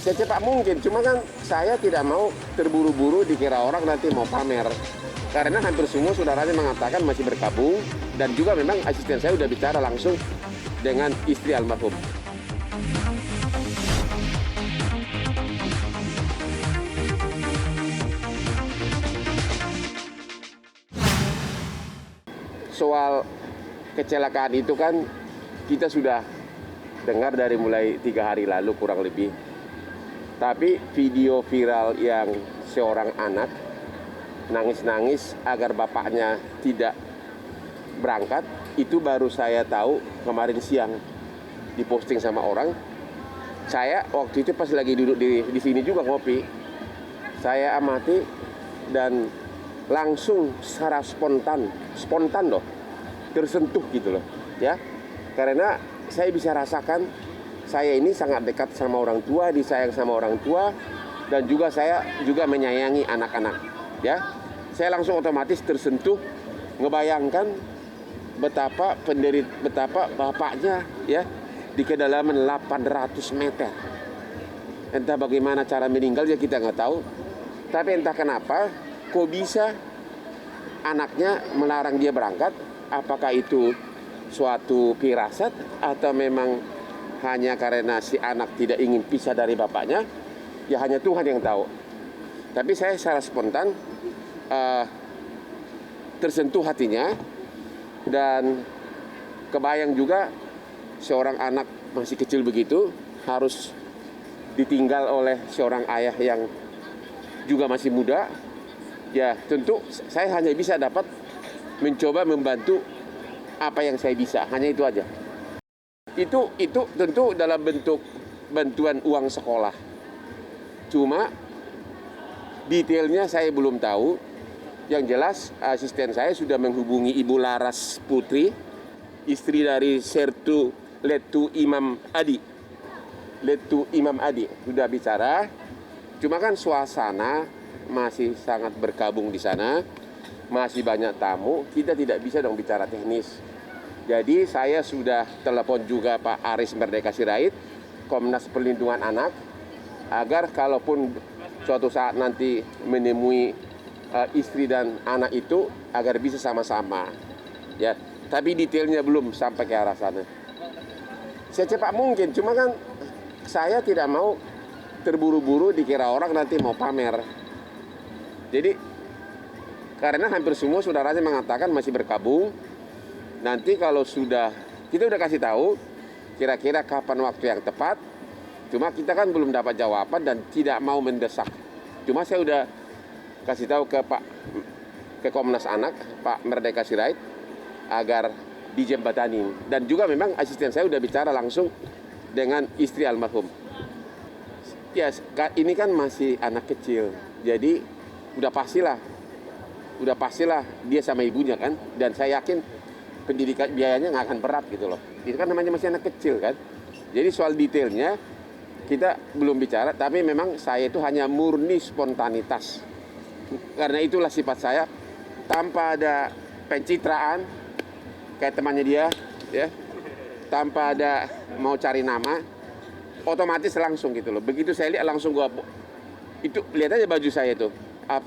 secepat mungkin. Cuma kan saya tidak mau terburu-buru dikira orang nanti mau pamer. Karena hampir semua saudaranya mengatakan masih berkabung, dan juga memang asisten saya udah bicara langsung dengan istri almarhum. Soal kecelakaan itu kan kita sudah dengar dari mulai 3 hari lalu kurang lebih. Tapi video viral yang seorang anak nangis-nangis agar bapaknya tidak berangkat, itu baru saya tahu kemarin siang diposting sama orang. Saya waktu itu pas lagi duduk di sini juga ngopi, saya amati dan langsung secara spontan loh, tersentuh gitu loh ya, karena saya bisa rasakan saya ini sangat dekat sama orang tua, disayang sama orang tua, dan juga saya juga menyayangi anak-anak ya. Saya langsung otomatis tersentuh, ngebayangkan betapa bapaknya ya di kedalaman 800 meter. Entah bagaimana cara meninggalnya kita nggak tahu, tapi entah kenapa kok bisa anaknya melarang dia berangkat. Apakah itu suatu firasat atau memang hanya karena si anak tidak ingin pisah dari bapaknya? Ya hanya Tuhan yang tahu. Tapi saya secara spontan tersentuh hatinya, dan kebayang juga seorang anak masih kecil begitu harus ditinggal oleh seorang ayah yang juga masih muda. Ya tentu saya hanya bisa dapat mencoba membantu apa yang saya bisa, hanya itu aja. Itu tentu dalam bentuk bantuan uang sekolah. Cuma detailnya saya belum tahu. Yang jelas asisten saya sudah menghubungi Ibu Laras Putri, istri dari Sertu Letu Imam Adi. Sudah bicara. Cuma kan suasana masih sangat berkabung di sana, masih banyak tamu, kita tidak bisa dong bicara teknis. Jadi saya sudah telepon juga Pak Aris Merdeka Sirait, Komnas Perlindungan Anak, agar kalaupun suatu saat nanti menemui istri dan anak itu, agar bisa sama-sama ya. Tapi detailnya belum sampai ke arah sana. Secepat mungkin, cuma kan saya tidak mau terburu-buru dikira orang nanti mau pamer. Jadi karena hampir semua saudaranya mengatakan masih berkabung. Nanti kalau sudah, kita udah kasih tahu kira-kira kapan waktu yang tepat. Cuma kita kan belum dapat jawaban dan tidak mau mendesak. Cuma saya udah kasih tahu ke Komnas Anak, Pak Merdeka Sirait, agar dijembatani. Dan juga memang asisten saya udah bicara langsung dengan istri almarhum. Ya ini kan masih anak kecil, jadi udah pastilah dia sama ibunya kan. Dan saya yakin pendidikan biayanya nggak akan berat gitu loh. Itu kan namanya masih anak kecil kan. Jadi soal detailnya kita belum bicara, tapi memang saya itu hanya murni spontanitas. Karena itulah sifat saya, tanpa ada pencitraan kayak temannya dia ya, tanpa ada mau cari nama, otomatis langsung gitu loh. Begitu saya lihat langsung gua itu, lihat aja baju saya itu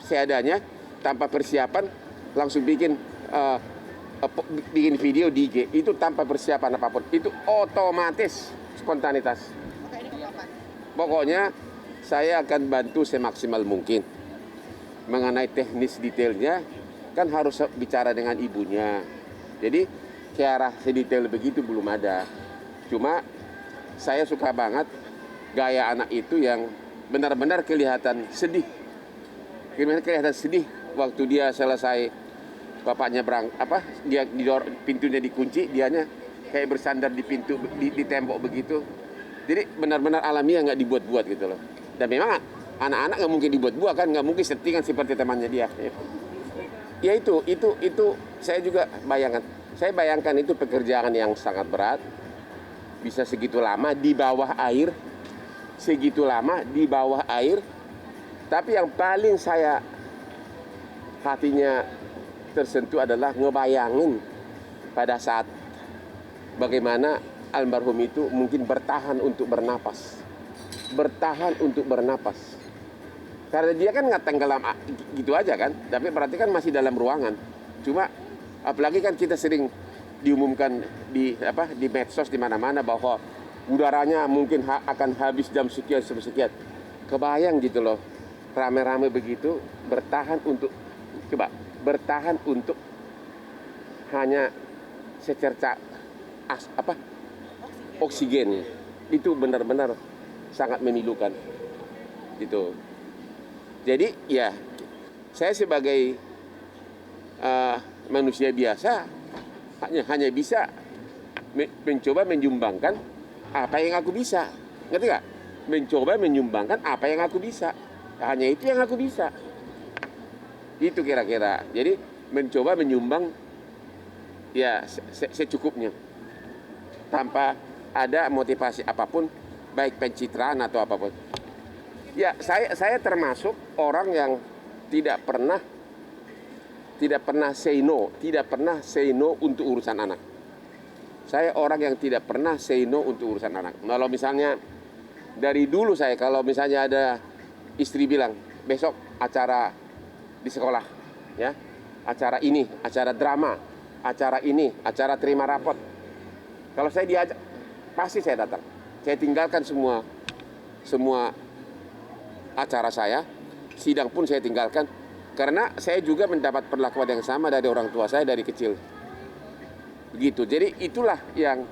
seadanya, tanpa persiapan langsung bikin video di IG itu tanpa persiapan apapun. Itu otomatis spontanitas. Pokoknya saya akan bantu semaksimal mungkin. Mengenai teknis detailnya kan harus bicara dengan ibunya. Jadi ke arah sedetail begitu belum ada. Cuma saya suka banget gaya anak itu yang benar-benar kelihatan sedih. Kelihatan sedih waktu dia selesai bapaknya dia pintunya dikunci, dianya kayak bersandar di pintu di tembok begitu. Jadi benar-benar alamiah, nggak dibuat-buat gitu loh. Dan memang anak-anak nggak mungkin dibuat-buat kan, nggak mungkin settingan seperti temannya dia. Ya itu saya juga bayangkan. Saya bayangkan itu pekerjaan yang sangat berat. Bisa segitu lama di bawah air, Tapi yang paling saya hatinya tersentuh adalah ngebayangin pada saat bagaimana almarhum itu mungkin bertahan untuk bernapas. bertahan untuk bernapas. Karena dia kan nggak tenggelam gitu aja kan, tapi berarti kan masih dalam ruangan. Cuma apalagi kan kita sering diumumkan di medsos di mana-mana bahwa udaranya mungkin akan habis jam sekian sekian. Kebayang gitu loh, rame-rame begitu bertahan untuk hanya secerca oksigen. Itu benar-benar sangat memilukan gitu. Jadi ya saya sebagai manusia biasa hanya bisa mencoba menyumbangkan apa yang aku bisa, ngerti gak? Mencoba menyumbangkan apa yang aku bisa, hanya itu yang aku bisa. Itu kira-kira. Jadi mencoba menyumbang ya secukupnya, tanpa ada motivasi apapun, baik pencitraan atau apapun. Ya saya termasuk orang yang tidak pernah say no, untuk urusan anak. Saya orang yang tidak pernah say no untuk urusan anak. Kalau misalnya dari dulu kalau misalnya ada istri bilang besok acara di sekolah, ya, acara ini, acara drama, acara ini, acara terima rapot. Kalau saya diajak, pasti saya datang. Saya tinggalkan semua acara saya, sidang pun saya tinggalkan. Karena saya juga mendapat perlakuan yang sama dari orang tua saya dari kecil. Begitu. Jadi itulah yang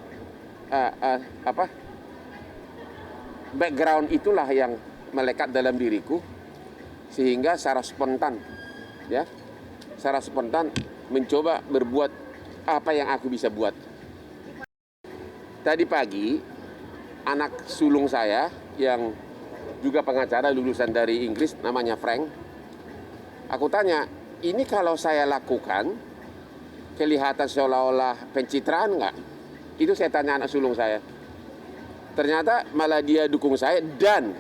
background itulah yang melekat dalam diriku, sehingga secara spontan mencoba berbuat apa yang aku bisa buat. Tadi pagi anak sulung saya yang juga pengacara lulusan dari Inggris, namanya Frank. Aku tanya, ini kalau saya lakukan kelihatan seolah-olah pencitraan nggak? Itu saya tanya anak sulung saya. Ternyata malah dia dukung saya, dan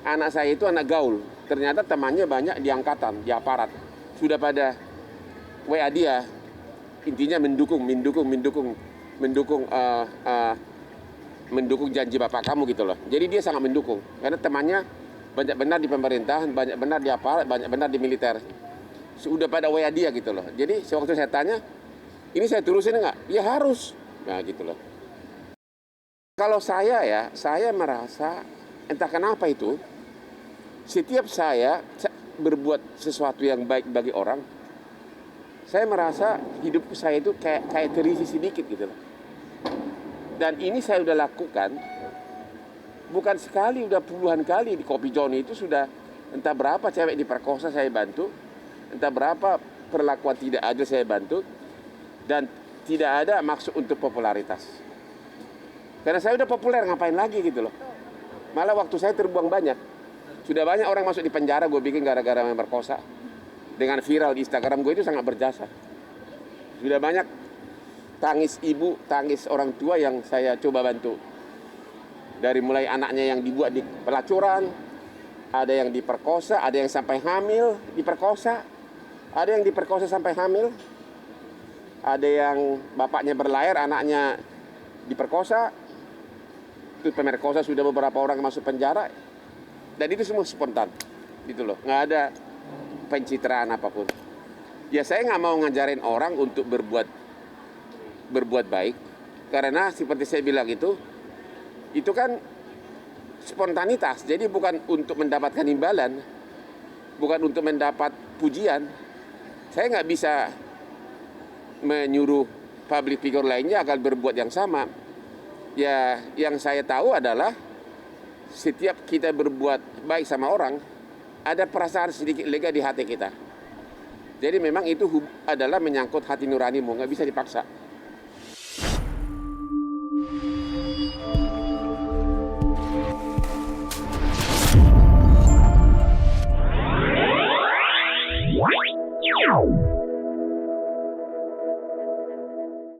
anak saya itu anak gaul. Ternyata temannya banyak di angkatan, di aparat. Sudah pada WA dia, intinya mendukung janji bapak kamu gitu loh. Jadi dia sangat mendukung, karena temannya banyak benar di pemerintahan, banyak benar di aparat, banyak benar di militer. Sudah pada WA dia gitu loh. Jadi sewaktu saya tanya, ini saya turusin nggak? Ya harus. Nah gitu loh. Kalau saya merasa, entah kenapa itu, setiap saya berbuat sesuatu yang baik bagi orang, saya merasa hidup saya itu kayak terisi sedikit gitu loh. Dan ini saya udah lakukan, bukan sekali, udah puluhan kali. Di Kopi Johnny itu sudah entah berapa cewek diperkosa saya bantu, entah berapa perlakuan tidak adil saya bantu, dan tidak ada maksud untuk popularitas. Karena saya udah populer, ngapain lagi gitu loh. Malah waktu saya terbuang banyak. Sudah banyak orang masuk di penjara gue bikin gara-gara memperkosa. Dengan viral di Instagram gue itu sangat berjasa. Sudah banyak tangis ibu, tangis orang tua yang saya coba bantu. Dari mulai anaknya yang dibuat di pelacuran, ada yang diperkosa, ada yang sampai hamil diperkosa, ada yang diperkosa sampai hamil, ada yang bapaknya berlayar, anaknya diperkosa. Itu pemerkosa sudah beberapa orang masuk penjara, dan itu semua spontan, gitu loh, nggak ada pencitraan apapun. Ya saya nggak mau ngajarin orang untuk berbuat baik, karena seperti saya bilang itu kan spontanitas. Jadi bukan untuk mendapatkan imbalan, bukan untuk mendapat pujian. Saya nggak bisa menyuruh public figure lainnya akan berbuat yang sama. Ya yang saya tahu adalah setiap kita berbuat baik sama orang, ada perasaan sedikit lega di hati kita. Jadi memang itu adalah menyangkut hati nuranimu, nggak bisa dipaksa.